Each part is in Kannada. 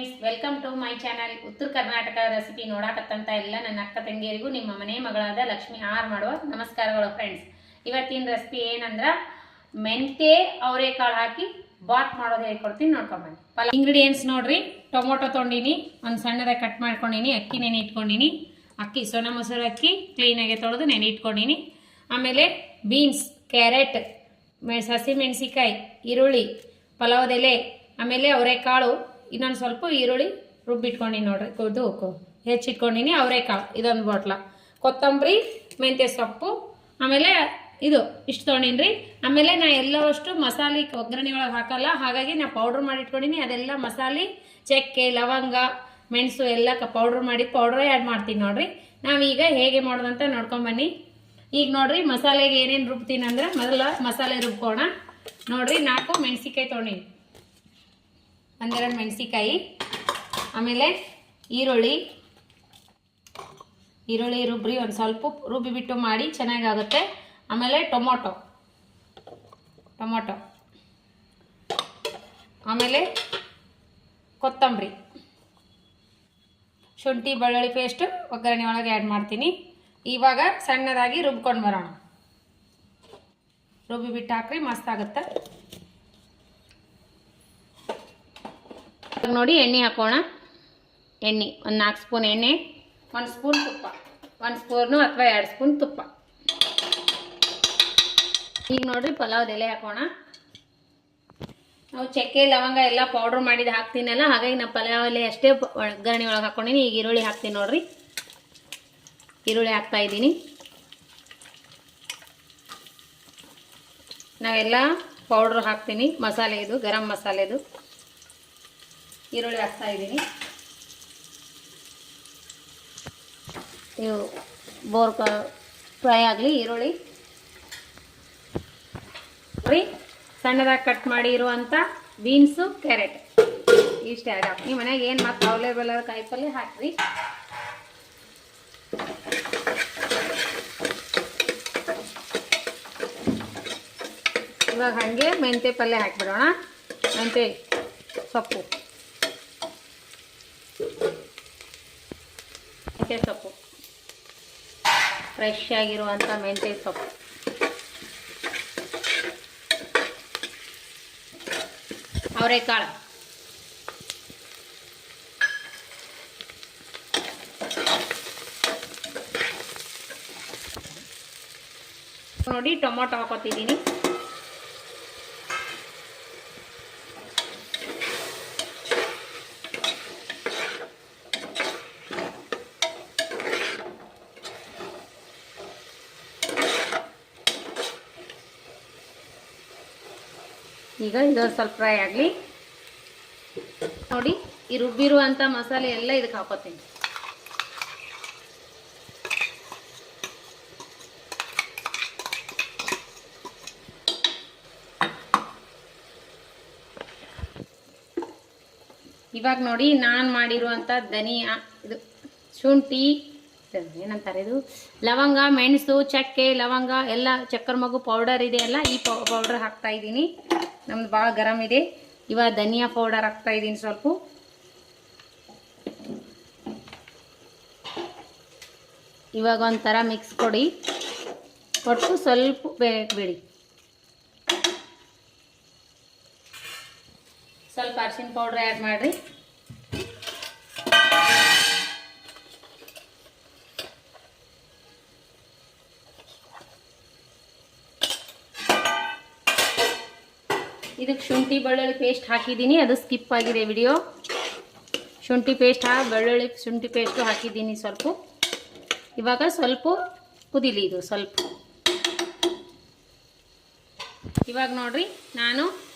Friends, welcome to my channel. Uttara Karnataka recipe ನೋಡಾಕತ್ತಂತ ಎಲ್ಲ ನನ್ನ ಅಕ್ಕ ತಂಗಿಯರಿಗೂ ನಿಮ್ಮ ಮನೆ ಮಗಳಾದ ಲಕ್ಷ್ಮಿ ಆರ್ ಮಾಡುವ ನಮಸ್ಕಾರಗಳು ಫ್ರೆಂಡ್ಸ್. ಇವತ್ತಿನ ರೆಸಿಪಿ ಏನಂದ್ರ ಮೆಂತೆ ಅವರೆಕಾಳು ಹಾಕಿ ಬಾತ್ ಮಾಡೋದು ಹೇಳ್ಕೊಡ್ತೀನಿ, ನೋಡ್ಕೊಂಬನ್ನಿ. ಇಂಗ್ರೀಡಿಯೆಂಟ್ಸ್ ನೋಡ್ರಿ, ಟೊಮೊಟೊ ತೊಗೊಂಡಿನಿ, ಒಂದು ಸಣ್ಣದಾಗಿ ಕಟ್ ಮಾಡ್ಕೊಂಡಿನಿ, ಅಕ್ಕಿ ನೆನೆ ಇಟ್ಕೊಂಡಿನಿ, ಅಕ್ಕಿ ಸೋನಾ ಮೊಸರು ಅಕ್ಕಿ ಕ್ಲೀನಾಗಿ ತೊಳೆದು ನೆನೆ ಇಟ್ಕೊಂಡಿನಿ. ಆಮೇಲೆ ಬೀನ್ಸ್, ಕ್ಯಾರೆಟ್, ಹಸಿ ಮೆಣಸಿಕಾಯಿ, ಈರುಳ್ಳಿ, ಪಲಾವ್ದ ಎಲೆ, ಆಮೇಲೆ ಅವರೆಕಾಳು, ಇನ್ನೊಂದು ಸ್ವಲ್ಪ ಈರುಳ್ಳಿ ರುಬ್ಬಿಟ್ಕೊಂಡಿನಿ ನೋಡ್ರಿ, ಹೆಚ್ಚಿಟ್ಕೊಂಡಿನಿ. ಅವರೆಕಾಳು ಇದೊಂದು ಬಾಟ್ಲ, ಕೊತ್ತಂಬರಿ, ಮೆಂತ್ಯ ಸೊಪ್ಪು, ಆಮೇಲೆ ಇದು ಇಷ್ಟು ತೊಗೊಂಡಿನಿ. ಆಮೇಲೆ ನಾ ಎಲ್ಲವಷ್ಟು ಮಸಾಲೆ ಒಗ್ಗರಣೆ ಒಳಗೆ ಹಾಕಲ್ಲ, ಹಾಗಾಗಿ ನಾ ಪೌಡ್ರ್ ಮಾಡಿ ಇಟ್ಕೊಂಡಿನಿ. ಅದೆಲ್ಲ ಮಸಾಲೆ ಚಕ್ಕೆ, ಲವಂಗ, ಮೆಣಸು ಎಲ್ಲ ಪೌಡ್ರ್ ಆ್ಯಡ್ ಮಾಡ್ತೀನಿ ನೋಡ್ರಿ. ನಾವೀಗ ಹೇಗೆ ಮಾಡೋದಂತ ನೋಡ್ಕೊಂಬನ್ನಿ. ಈಗ ನೋಡ್ರಿ, ಮಸಾಲೆಗೆ ಏನೇನು ರುಬ್ತೀನಿ ಅಂದ್ರೆ ಮೊದಲ ಮಸಾಲೆ ರುಬ್ಕೋಣ. ನೋಡ್ರಿ, 4 ಮೆಣಸಿಕಾಯಿ ತೊಗೊಂಡಿನಿ, 1-2 ಮೆಣಸಿಕಾಯಿ, ಆಮೇಲೆ ಈರುಳ್ಳಿ ರುಬ್ರಿ, ಒಂದು ಸ್ವಲ್ಪ ರುಬ್ಬಿ ಬಿಟ್ಟು ಮಾಡಿ ಚೆನ್ನಾಗಾಗುತ್ತೆ. ಆಮೇಲೆ ಟೊಮೊಟೊ, ಆಮೇಲೆ ಕೊತ್ತಂಬರಿ, ಶುಂಠಿ ಬೆಳ್ಳುಳ್ಳಿ ಪೇಸ್ಟ್ ಒಗ್ಗರಣೆ ಒಳಗೆ ಆ್ಯಡ್ ಮಾಡ್ತೀನಿ. ಇವಾಗ ಸಣ್ಣದಾಗಿ ರುಬ್ಕೊಂಡು ಬರೋಣ. ರುಬ್ಬಿ ಬಿಟ್ಟು ಹಾಕ್ರಿ, ಮಸ್ತ್ ಆಗುತ್ತೆ ನೋಡಿ. ಎಣ್ಣೆ ಹಾಕೋಣ. ಎಣ್ಣೆ ಒಂದು 4 ಸ್ಪೂನ್ ಎಣ್ಣೆ, 1 ಸ್ಪೂನ್ ತುಪ್ಪ, 1 ಸ್ಪೂನು ಅಥವಾ 2 ಸ್ಪೂನ್ ತುಪ್ಪ. ಈಗ ನೋಡ್ರಿ, ಪಲಾವ್ದ ಎಲೆ ಹಾಕೋಣ. ನಾವು ಚಕ್ಕೆ ಲವಂಗ ಎಲ್ಲ ಪೌಡ್ರ್ ಮಾಡಿದ್ದು ಹಾಕ್ತೀನಲ್ಲ, ಹಾಗಾಗಿ ನಾ ಪಲಾವ್ ಎಲೆ ಅಷ್ಟೇ ಒಗ್ಗರಣೆ ಒಳಗೆ ಹಾಕ್ಕೊಂಡಿನಿ. ಈಗ ಈರುಳ್ಳಿ ಹಾಕ್ತೀನಿ ನೋಡ್ರಿ, ಈರುಳ್ಳಿ ಹಾಕ್ತಾ ಇದ್ದೀನಿ. ನಾವೆಲ್ಲ ಪೌಡ್ರ್ ಹಾಕ್ತೀನಿ, ಮಸಾಲೆ ಇದು ಗರಂ ಮಸಾಲೆದು. ಈರುಳ್ಳಿ ಹಾಕ್ತಾ ಇದ್ದೀನಿ. ಇವು ಫ್ರೈ ಆಗಲಿ ಈರುಳ್ಳಿ. ಸಣ್ಣದಾಗಿ ಕಟ್ ಮಾಡಿ ಇರುವಂಥ ಬೀನ್ಸು, ಕ್ಯಾರೆಟ್ ಇಷ್ಟು ಆ್ಯಡ್ ಹಾಕಿ. ನಿಮ್ಮ ಮನೆಗೆ ಏನು ಮತ್ತೆ ಅವೈಲೇಬಲ್ ಕಾಯಿಪಲ್ಲೆ ಹಾಕ್ರಿ. ಇವಾಗ ಹಾಗೆ ಮೆಂತ್ಯ ಪಲ್ಯ ಹಾಕಿಬಿಡೋಣ. ಮೆಂತ್ಯ ಸೊಪ್ಪು ಫ್ರೆಶ್ ಆಗಿರುವಂಥ ಮೆಂತ್ಯ ಸೊಪ್ಪು, ಅವರೆಕಾಳು, ನೋಡಿ ಟೊಮೊಟೊ ಹಾಕೋತಿದ್ದೀನಿ. ಈಗ ಇದೊಂದು ಸ್ವಲ್ಪ ಫ್ರೈ ಆಗಲಿ. ನೋಡಿ, ಈ ರುಬ್ಬಿರುವಂಥ ಮಸಾಲೆ ಎಲ್ಲ ಇದಕ್ಕೆ ಹಾಕೋತೀನಿ. ಇವಾಗ ನೋಡಿ, ನಾನು ಮಾಡಿರುವಂಥ ಧನಿಯಾ, ಇದು ಶುಂಠಿ, ಏನಂತಾರೆ ಇದು, ಲವಂಗ, ಮೆಣಸು, ಚಕ್ಕೆ, ಲವಂಗ ಎಲ್ಲ ಚಕ್ಕರ್ ಮಗು ಪೌಡರ್ ಇದೆಯಲ್ಲ, ಈ ಪೌಡರ್ ಹಾಕ್ತಾ ಇದ್ದೀನಿ. ನಮ್ದು ಭಾಳ ಗರಂ ಇದೆ. ಇವಾಗ ಧನಿಯಾ ಪೌಡರ್ ಹಾಕ್ತಾ ಇದ್ದೀನಿ ಸ್ವಲ್ಪ. ಇವಾಗ ಒಂಥರ ಮಿಕ್ಸ್ ಕೊಡಿ, ಕೊಟ್ಟು ಸ್ವಲ್ಪ ಬೇಡಿ. ಸ್ವಲ್ಪ ಅರಿಶಿನ ಪೌಡ್ರ್ ಆ್ಯಡ್ ಮಾಡಿರಿ. ಇದಕ್ಕೆ ಶುಂಠಿ ಬೆಳ್ಳುಳ್ಳಿ ಪೇಸ್ಟ್ ಹಾಕಿದ್ದೀನಿ, ಅದು ಸ್ಕಿಪ್ ಆಗಿದೆ ವಿಡಿಯೋ. ಶುಂಠಿ ಪೇಸ್ಟ್ ಶುಂಠಿ ಪೇಸ್ಟು ಹಾಕಿದ್ದೀನಿ ಸ್ವಲ್ಪ. ಇವಾಗ ಸ್ವಲ್ಪ ಕುದಿಲಿ ಇದು ಸ್ವಲ್ಪ. ಇವಾಗ ನೋಡ್ರಿ, ನಾನು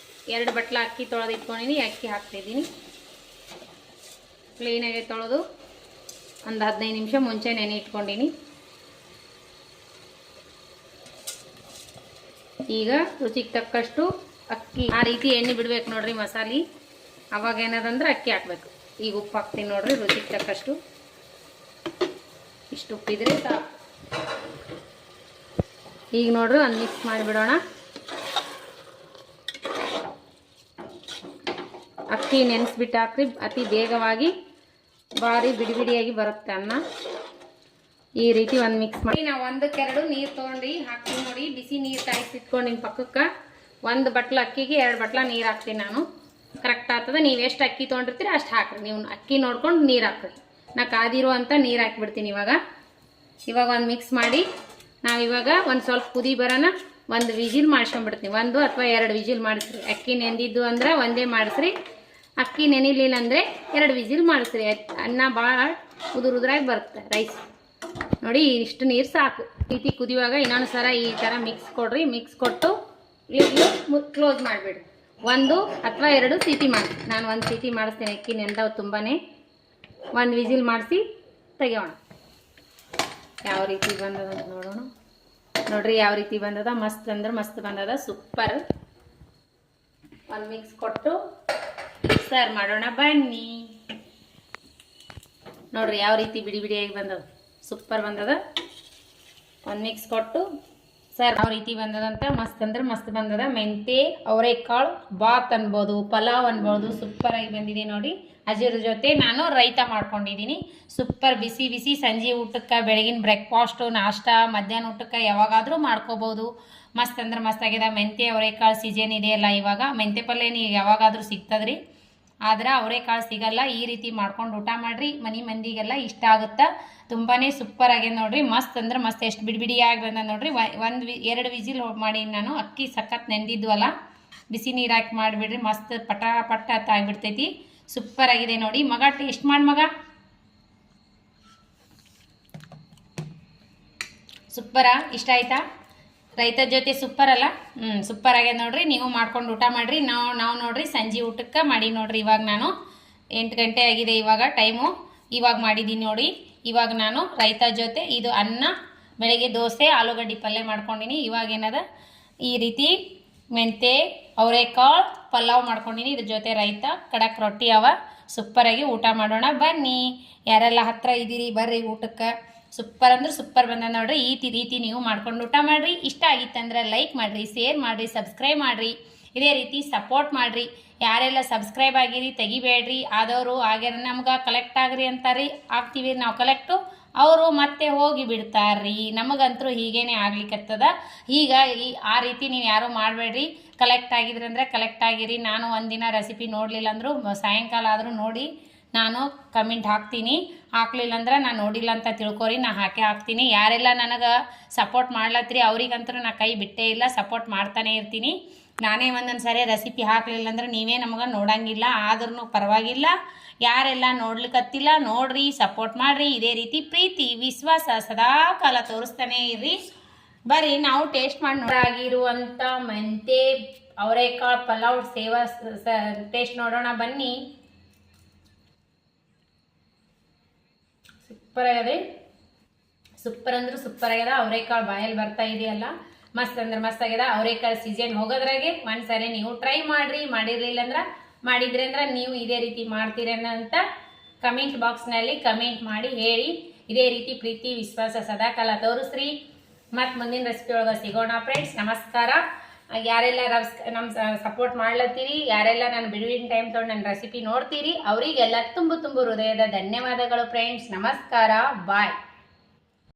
2 ಬಟ್ಲ ಅಕ್ಕಿ ತೊಳೆದು ಇಟ್ಕೊಂಡಿನಿ. ಅಕ್ಕಿ ಹಾಕ್ತಿದ್ದೀನಿ. ಕ್ಲೀನಾಗಿ ತೊಳೆದು ಒಂದು 15 ನಿಮಿಷ ಮುಂಚೆ ನೆನೆ ಇಟ್ಕೊಂಡಿನಿ. ಈಗ ರುಚಿಗೆ ತಕ್ಕಷ್ಟು ಅಕ್ಕಿ, ಆ ರೀತಿ ಎಣ್ಣೆ ಬಿಡ್ಬೇಕು ನೋಡ್ರಿ ಮಸಾಲೆ. ಅವಾಗ ಏನದಂದ್ರೆ ಅಕ್ಕಿ ಹಾಕ್ಬೇಕು. ಈಗ ಉಪ್ಪು ಹಾಕ್ತೀನಿ ನೋಡ್ರಿ, ರುಚಿಗೆ ತಕ್ಕಷ್ಟು. ಇಷ್ಟು ಉಪ್ಪಿದ್ರೆ ಸಾಕು. ಈಗ ನೋಡ್ರಿ, ಒಂದು ಮಿಕ್ಸ್ ಮಾಡಿಬಿಡೋಣ. ಅಕ್ಕಿ ನೆನೆಸ್ಬಿಟ್ಟು ಹಾಕ್ರಿ, ಅತಿ ಬೇಗವಾಗಿ ಭಾರಿ ಬಿಡಿ ಬಿಡಿಯಾಗಿ ಬರುತ್ತೆ ಅನ್ನ. ಈ ರೀತಿ ಒಂದು ಮಿಕ್ಸ್ ಮಾಡಿ ನಾವು 1-2 ನೀರು ತೊಗೊಂಡು ಹಾಕ್ತೀನಿ ನೋಡಿ. ಬಿಸಿ ನೀರು ಕಾಯಿಸಿಟ್ಕೊಂಡು ನಿಮ್ಮ ಪಕ್ಕಕ್ಕೆ 1 ಬಟ್ಲು ಅಕ್ಕಿಗೆ 2 ಬಟ್ಲ ನೀರು ಹಾಕ್ತೀನಿ ನಾನು. ಕರೆಕ್ಟ್ ಆಗ್ತದೆ. ನೀವು ಎಷ್ಟು ಅಕ್ಕಿ ತೊಗೊಂಡಿರ್ತೀರಿ ಅಷ್ಟು ಹಾಕ್ರಿ. ನೀವು ಅಕ್ಕಿ ನೋಡ್ಕೊಂಡು ನೀರು ಹಾಕ್ರಿ. ನಾ ಕಾದಿರೋ ಅಂತ ನೀರು ಹಾಕ್ಬಿಡ್ತೀನಿ. ಇವಾಗ ಒಂದು ಮಿಕ್ಸ್ ಮಾಡಿ ನಾವಿವಾಗ ಒಂದು ಸ್ವಲ್ಪ ಕುದಿ ಬರೋಣ, 1 ವಿಜಿಲ್ ಮಾಡಿಸ್ಕೊಂಡ್ಬಿಡ್ತೀನಿ. 1 ಅಥವಾ 2 ವಿಜಿಲ್ ಮಾಡಿಸ್ರಿ. ಅಕ್ಕಿ ನೆಂದಿದ್ದು ಅಂದ್ರೆ 1 ಮಾಡಿಸ್ರಿ. ಅಕ್ಕಿ ನೆನಿಲಿಲ್ಲ ಅಂದರೆ 2 ವಿಜಿಲ್ ಮಾಡಿಸ್ರಿ. ಅನ್ನ ಭಾಳ ಉದುರಾಗಿ ಬರುತ್ತೆ ರೈಸ್. ನೋಡಿ ಇಷ್ಟು ನೀರು ಸಾಕು. ರೀತಿ ಕುದಿಯುವಾಗ ಇನ್ನೊಂದು ಸಲ ಈ ಥರ ಮಿಕ್ಸ್ ಕೊಡ್ರಿ. ಮಿಕ್ಸ್ ಕೊಟ್ಟು ಕ್ಲೋಸ್ ಮಾಡಿಬಿಡ್ರಿ. 1 ಅಥವಾ 2 ಸೀಟಿ ಮಾಡಿ. ನಾನು 1 ಸೀಟಿ ಮಾಡಿಸ್ತೀನಿ. ಅಕ್ಕಿ ನೆಂದವು ತುಂಬಾ. 1 ವಿಜಿಲ್ ಮಾಡಿಸಿ ತೆಗೆಯೋಣ. ಯಾವ ರೀತಿ ಬಂದದ ಅಂತ ನೋಡೋಣ. ನೋಡ್ರಿ ಯಾವ ರೀತಿ ಬಂದದ. ಮಸ್ತ್ ಅಂದ್ರೆ ಮಸ್ತ್ ಬಂದದ. ಸೂಪರ್. 1 ಮಿಕ್ಸ್ ಕೊಟ್ಟು ಸರ್ವ್ ಮಾಡೋಣ ಬನ್ನಿ. ನೋಡ್ರಿ ಯಾವ ರೀತಿ ಬಿಡಿ ಬಿಡಿಯಾಗಿ ಬಂದದ. ಸೂಪರ್ ಬಂದದ. 1 ಮಿಕ್ಸ್ ಕೊಟ್ಟು ಸರ್ ಯಾವ ರೀತಿ ಬಂದದಂತ. ಮಸ್ತ್ ಅಂದ್ರೆ ಮಸ್ತ್ ಬಂದದ. ಮೆಂತೆ ಅವರೆಕಾಳು ಬಾತ್ ಅನ್ಬೋದು, ಪಲಾವ್ ಅನ್ಬೋದು. ಸೂಪರಾಗಿ ಬಂದಿದೆ ನೋಡಿ. ಅದ್ರ ಜೊತೆ ನಾನು ರೈತ ಮಾಡ್ಕೊಂಡಿದ್ದೀನಿ. ಸೂಪರ್ ಬಿಸಿ ಬಿಸಿ ಸಂಜೆ ಊಟಕ್ಕೆ, ಬೆಳಗಿನ ಬ್ರೇಕ್ಫಾಸ್ಟು, ನಾಷ್ಟ, ಮಧ್ಯಾಹ್ನ ಊಟಕ್ಕೆ ಯಾವಾಗಾದರೂ ಮಾಡ್ಕೋಬೋದು. ಮಸ್ತ್ ಅಂದ್ರೆ ಮಸ್ತ್ ಆಗಿದೆ. ಮೆಂತೆ ಅವರೆಕಾಳು ಸೀಸನ್ ಇದೆಯಲ್ಲ ಇವಾಗ. ಮೆಂತೆ ಪಲ್ಯ ನೀವು ಯಾವಾಗಾದರೂ ಸಿಗ್ತದ್ರಿ. ಆದ್ರೆ ಅವರೆಕಾಳು ಸಿಗಲ್ಲ. ಈ ರೀತಿ ಮಾಡ್ಕೊಂಡು ಊಟ ಮಾಡಿರಿ. ಮನೆ ಮಂದಿಗೆಲ್ಲ ಇಷ್ಟ ಆಗುತ್ತೆ. ತುಂಬಾ ಸೂಪರ್ ಆಗಿದೆ ನೋಡ್ರಿ. ಮಸ್ತ್ ಅಂದ್ರೆ ಮಸ್ತ್. ಎಷ್ಟು ಬಿಡಿ ಬಿಡಿಯಾಗಿ ಬಂದ ನೋಡ್ರಿ. 2 ವಿಜಿಲ್ ಮಾಡಿ ನಾನು. ಅಕ್ಕಿ ಸಖತ್ ನೆಂದಿದ್ವಲ್ಲ, ಬಿಸಿ ನೀರು ಹಾಕಿ ಮಾಡಿಬಿಡ್ರಿ. ಮಸ್ತ್ ಪಟ ಪಟ್ಟ ಆಗಿಬಿಡ್ತೈತಿ. ಸೂಪರ್ ಆಗಿದೆ ನೋಡಿ. ಮಗ ಟೇಸ್ಟ್ ಮಾಡಿ ಮಗ. ಸೂಪರಾ? ಇಷ್ಟ ಆಯ್ತಾ? ರೈತದ ಜೊತೆ ಸೂಪರ್ ಅಲ್ಲ? ಸೂಪರ್ ಆಗಿದೆ ನೋಡ್ರಿ. ನೀವು ಮಾಡ್ಕೊಂಡು ಊಟ ಮಾಡಿರಿ. ನಾವು ನೋಡ್ರಿ ಸಂಜೆ ಊಟಕ್ಕೆ ಮಾಡಿ ನೋಡ್ರಿ. ಇವಾಗ ನಾನು 8 ಗಂಟೆ ಆಗಿದೆ ಇವಾಗ ಟೈಮು. ಇವಾಗ ಮಾಡಿದ್ದೀನಿ ನೋಡಿ. ಇವಾಗ ನಾನು ರೈತ ಜೊತೆ ಇದು ಅನ್ನ, ಬೆಳಗ್ಗೆ ದೋಸೆ, ಆಲೂಗಡ್ಡೆ ಪಲ್ಯ ಮಾಡ್ಕೊಂಡಿನಿ. ಇವಾಗ ಏನದ ಈ ರೀತಿ ಮೆಂತೆ ಅವರೆಕಾಳು ಪಲಾವ್ ಮಾಡ್ಕೊಂಡಿನಿ. ಇದ್ರ ಜೊತೆ ರೈತ, ಕಡಕ್ ರೊಟ್ಟಿ ಅವ. ಸೂಪರಾಗಿ ಊಟ ಮಾಡೋಣ ಬನ್ನಿ. ಯಾರೆಲ್ಲ ಹತ್ರ ಇದ್ದೀರಿ ಬರ್ರಿ ಊಟಕ್ಕೆ. ಸೂಪರ್ ಅಂದ್ರೆ ಸೂಪರ್ ಬಂದ ನೋಡ್ರಿ. ಈ ರೀತಿ ನೀವು ಮಾಡ್ಕೊಂಡು ಊಟ ಮಾಡಿರಿ. ಇಷ್ಟ ಆಗಿತ್ತಂದ್ರೆ ಲೈಕ್ ಮಾಡಿರಿ, ಶೇರ್ ಮಾಡಿರಿ, ಸಬ್ಸ್ಕ್ರೈಬ್ ಮಾಡಿರಿ. ಇದೇ ರೀತಿ ಸಪೋರ್ಟ್ ಮಾಡಿರಿ. ಯಾರೆಲ್ಲ ಸಬ್ಸ್ಕ್ರೈಬ್ ಆಗಿರಿ ತೆಗಿಬೇಡ್ರಿ. ಆದವರು ಆಗ್ಯಾರ ನಮ್ಗೆ ಕಲೆಕ್ಟ್ ಆಗ್ರಿ ಅಂತಾರಿ. ಆಗ್ತೀವಿ ನಾವು ಕಲೆಕ್ಟು, ಅವರು ಮತ್ತೆ ಹೋಗಿ ಬಿಡ್ತಾರ್ರಿ. ನಮಗಂತರೂ ಹೀಗೇನೆ ಆಗ್ಲಿಕ್ಕತ್ತದ. ಈಗ ಆ ರೀತಿ ನೀವು ಯಾರೂ ಮಾಡಬೇಡ್ರಿ. ಕಲೆಕ್ಟ್ ಆಗಿದ್ರಿ ಅಂದರೆ ಕಲೆಕ್ಟ್ ಆಗಿರಿ. ನಾನು ಒಂದಿನ ರೆಸಿಪಿ ನೋಡಲಿಲ್ಲ ಅಂದರೂ ಸಾಯಂಕಾಲ ಆದರೂ ನೋಡಿ ನಾನು ಕಮೆಂಟ್ ಹಾಕ್ತೀನಿ. ಹಾಕ್ಲಿಲ್ಲ ಅಂದ್ರೆ ನಾನು ನೋಡಿಲ್ಲ ಅಂತ ತಿಳ್ಕೊರಿ. ನಾನು ಹಾಕ್ತೀನಿ. ಯಾರೆಲ್ಲ ನನಗೆ ಸಪೋರ್ಟ್ ಮಾಡ್ಲತ್ರಿ ಅವ್ರಿಗಂತೂ ನಾ ಕೈ ಬಿಟ್ಟೇ ಇಲ್ಲ. ಸಪೋರ್ಟ್ ಮಾಡ್ತಾನೆ ಇರ್ತೀನಿ. ನಾನೇ ಒಂದೊಂದು ಸರಿ ರೆಸಿಪಿ ಹಾಕಲಿಲ್ಲ ಅಂದ್ರೆ ನೀವೇ ನಮಗೆ ನೋಡಂಗಿಲ್ಲ. ಆದ್ರೂ ಪರವಾಗಿಲ್ಲ. ಯಾರೆಲ್ಲ ನೋಡ್ಲಿಕ್ಕತ್ತಿಲ್ಲ ನೋಡ್ರಿ, ಸಪೋರ್ಟ್ ಮಾಡಿರಿ. ಇದೇ ರೀತಿ ಪ್ರೀತಿ ವಿಶ್ವಾಸ ಸದಾ ಕಾಲ ತೋರಿಸ್ತಾನೆ ಇರ್ರಿ. ಬರ್ರಿ ನಾವು ಟೇಸ್ಟ್ ಮಾಡಿ ನೋಡಾಗಿರುವಂಥ ಮೆಂತೆ ಅವರೆಕಾಳು ಪಲಾವ್ ಟೇಸ್ಟ್ ನೋಡೋಣ ಬನ್ನಿ. ಸೂಪರ್ ಆಗಿದೆ. ಸೂಪರ್ ಅಂದ್ರೆ ಸೂಪರ್ ಆಗ್ಯದ. ಅವರೆಕಾಳು ಬಾಯಲ್ಲಿ ಬರ್ತಾ ಇದೆಯಲ್ಲ, ಮಸ್ತ್ ಅಂದ್ರೆ ಮಸ್ತ್ ಆಗ್ಯದ. ಅವರೆಕಾಳು ಸೀಸನ್ ಹೋಗೋದ್ರಾಗೆ ಒಂದ್ಸರಿ ನೀವು ಟ್ರೈ ಮಾಡಿರಿ. ಮಾಡಿರಲಿಲ್ಲ ಅಂದ್ರೆ ಮಾಡಿದ್ರಿ ಅಂದ್ರೆ ನೀವು ಇದೇ ರೀತಿ ಮಾಡ್ತೀರೇನ ಅಂತ ಕಮೆಂಟ್ ಬಾಕ್ಸ್ನಲ್ಲಿ ಕಮೆಂಟ್ ಮಾಡಿ ಹೇಳಿ. ಇದೇ ರೀತಿ ಪ್ರೀತಿ ವಿಶ್ವಾಸ ಸದಾಕಾಲ ತೋರಿಸ್ರಿ. ಮತ್ತು ಮುಂದಿನ ರೆಸಿಪಿ ಒಳಗೆ ಸಿಗೋಣ ಫ್ರೆಂಡ್ಸ್. ನಮಸ್ಕಾರ. ಯಾರೆಲ್ಲ ನಮ್ಮ ಸಪೋರ್ಟ್ ಮಾಡ್ಲತ್ತೀರಿ, ಯಾರೆಲ್ಲ ನಾನು ಬಿಡುವಿನ ಟೈಮ್ ತೊಗೊಂಡು ನನ್ನ ರೆಸಿಪಿ ನೋಡ್ತೀರಿ, ಅವರಿಗೆಲ್ಲ ತುಂಬ ಹೃದಯದ ಧನ್ಯವಾದಗಳು ಫ್ರೆಂಡ್ಸ್. ನಮಸ್ಕಾರ. ಬಾಯ್.